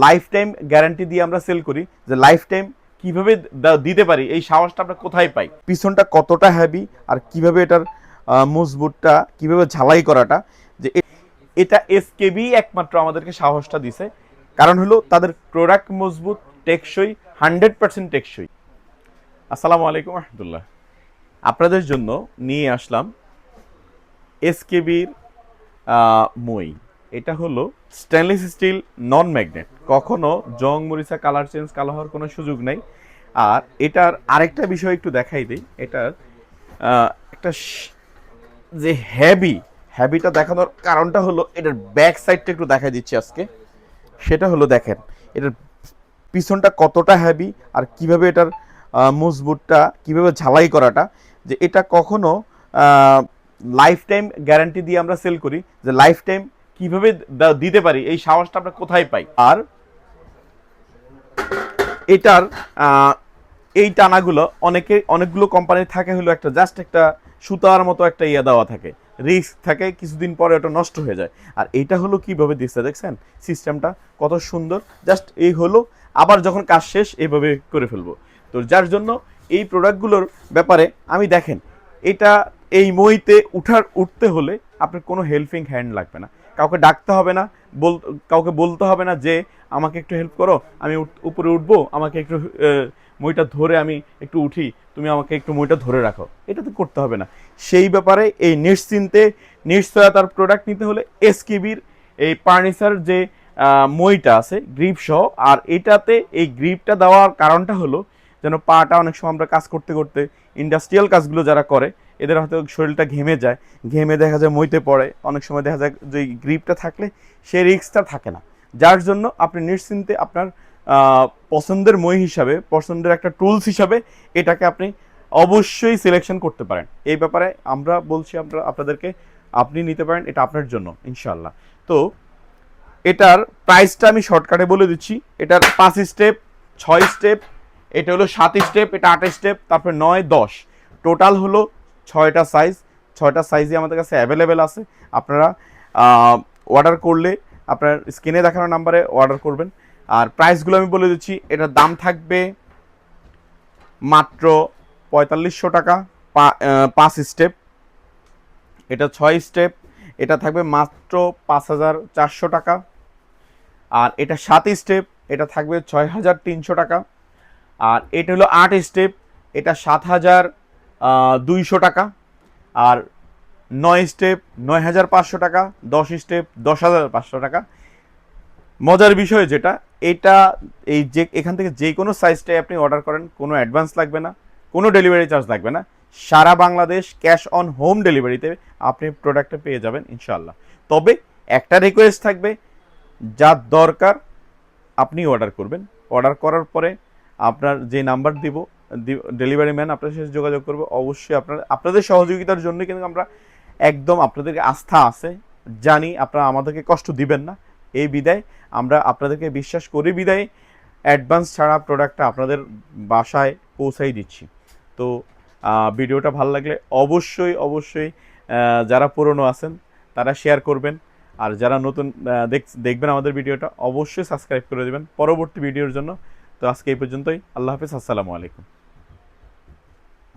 Life time guarantee দিয়ে আমরা sell করি, যে লাইফ টাইম কিভাবে দিতে পারি এই সাহসটা আমরা কোথায় পাই, পিছনটা কতটা হেভি আর কিভাবে এটার মজবুতটা কিভাবে ঝালাই করাটা, যে এটা এসকেবি একমাত্র আমাদেরকে সাহসটা দিছে। কারণ হলো তাদের প্রোডাক্ট মজবুত, টেকসই, 100% টেকসই। আসসালামু আলাইকুম রহমতুল্লাহ। আপনাদের জন্য নিয়ে আসলাম এসকেবির মই। এটা হলো স্টেনলেস স্টিল, নন ম্যাগনেট, কখনো জং মরিচা কালার চেঞ্জ কালো হওয়ার কোনো সুযোগ নেই। আর এটার আরেকটা বিষয় একটু দেখাই দিই। এটার একটা যে হ্যাবিটা দেখানোর কারণটা হলো এটার ব্যাক সাইডটা একটু দেখাই দিচ্ছি আজকে। সেটা হলো দেখেন এটার পিছনটা কতটা হ্যাভি আর কিভাবে এটার মজবুতটা কিভাবে ঝালাই করাটা, যে এটা কখনো লাইফ টাইম গ্যারান্টি দিয়ে আমরা সেল করি, যে লাইফ টাইম কিভাবে দিতে পারি এই সাহসটা আমরা কোথায় পাই। আর এটার এই টানাগুলো অনেকগুলো কোম্পানির থাকে হলো একটা জাস্ট একটা সুতার মতো একটা ইয়ে দেওয়া থাকে, রিস্ক থাকে, কিছুদিন পরে ওটা নষ্ট হয়ে যায়। আর এইটা হলো কিভাবে দিচ্ছে দেখছেন, সিস্টেমটা কত সুন্দর, জাস্ট এই হলো, আবার যখন কাজ শেষ এইভাবে করে ফেলবো। তো যার জন্য এই প্রোডাক্টগুলোর ব্যাপারে আমি দেখেন, এটা এই মইতে উঠতে হলে আপনার কোনো হেল্পিং হ্যান্ড লাগবে না, কাউকে ডাকতে হবে না, কাউকে বলতে হবে না যে আমাকে একটু হেল্প করো, আমি উপরে উঠবো, আমাকে একটু মইটা ধরে আমি একটু উঠি, তুমি আমাকে একটু মইটা ধরে রাখো, এটা তো করতে হবে না। সেই ব্যাপারে এই নিশ্চয়তার প্রোডাক্ট নিতে হলে এসকেবির এই ফার্নিচার যে মইটা আছে গ্রিপ সহ। আর এটাতে এই গ্রিপটা দেওয়ার কারণটা হলো যেন পাটা অনেক সময় আমরা কাজ করতে করতে ইন্ডাস্ট্রিয়াল কাজগুলো যারা করে এদের হয়তো শরীরটা ঘেমে যায়, ঘেমে দেখা যায় মইতে পড়ে, অনেক সময় দেখা যায় যে গ্রিপটা থাকলে সেই রিস্কটা থাকে না। যার জন্য আপনি নিশ্চিন্তে আপনার পছন্দের মই হিসাবে, পছন্দের একটা টুলস হিসাবে এটাকে আপনি অবশ্যই সিলেকশন করতে পারেন। এই ব্যাপারে আমরা বলছি আপনাদেরকে, আপনি নিতে পারেন, এটা আপনার জন্য ইনশাল্লাহ। তো এটার প্রাইসটা আমি শর্টকাটে বলে দিচ্ছি। এটার 5 স্টেপ, 6 স্টেপ, এটা হলো 7 স্টেপ, এটা 8 স্টেপ, তারপর 9, 10, টোটাল হলো 6টা সাইজ। 6টা সাইজই আমাদের কাছে অ্যাভেলেবেল আছে। আপনারা অর্ডার করলে আপনার স্ক্রিনে দেখানো নাম্বারে অর্ডার করবেন। আর প্রাইসগুলো আমি বলে দিচ্ছি। এটার দাম থাকবে মাত্র 4500 টাকা 5 স্টেপ। এটা 6 স্টেপ, এটা থাকবে মাত্র 5400 টাকা। আর এটা 7 স্টেপ, এটা থাকবে 6300 টাকা। আর এটা হলো 8 স্টেপ, এটা 7200 টাকা। আর 9 স্টেপ 9500 টাকা, 10 স্টেপ 10500 টাকা। মজার বিষয় যেটা, এটা এই যে এখান থেকে যে কোনো সাইজটাই আপনি অর্ডার করেন, কোনো অ্যাডভান্স লাগবে না, কোনো ডেলিভারি চার্জ লাগবে না, সারা বাংলাদেশ ক্যাশ অন হোম ডেলিভারিতে আপনি প্রোডাক্টটা পেয়ে যাবেন ইনশাল্লাহ। তবে একটা রিকোয়েস্ট থাকবে, যা দরকার আপনি অর্ডার করবেন। অর্ডার করার পরে আপনার যে নাম্বার দিব, ডেলিভারি ম্যান আপনার সাথে যোগাযোগ করবে। অবশ্যই আপনাদের সহযোগিতার জন্য কিন্তু আমরা একদম আপনাদেরকে আস্থা আছে, জানি আপনারা আমাদেরকে কষ্ট দিবেন না, এই বিদায় আমরা আপনাদেরকে বিশ্বাস করি বিদায় অ্যাডভান্স ছাড়া প্রোডাক্টটা আপনাদের বাসায় পৌঁছাই দিচ্ছি। তো ভিডিওটা ভালো লাগলে অবশ্যই যারা পুরনো আছেন তারা শেয়ার করবেন। আর যারা নতুন দেখবেন আমাদের ভিডিওটা অবশ্যই সাবস্ক্রাইব করে দেবেন পরবর্তী ভিডিওর জন্য। তো আজকে এই পর্যন্তই। আল্লাহ হাফেজ, আসসালামু আলাইকুম।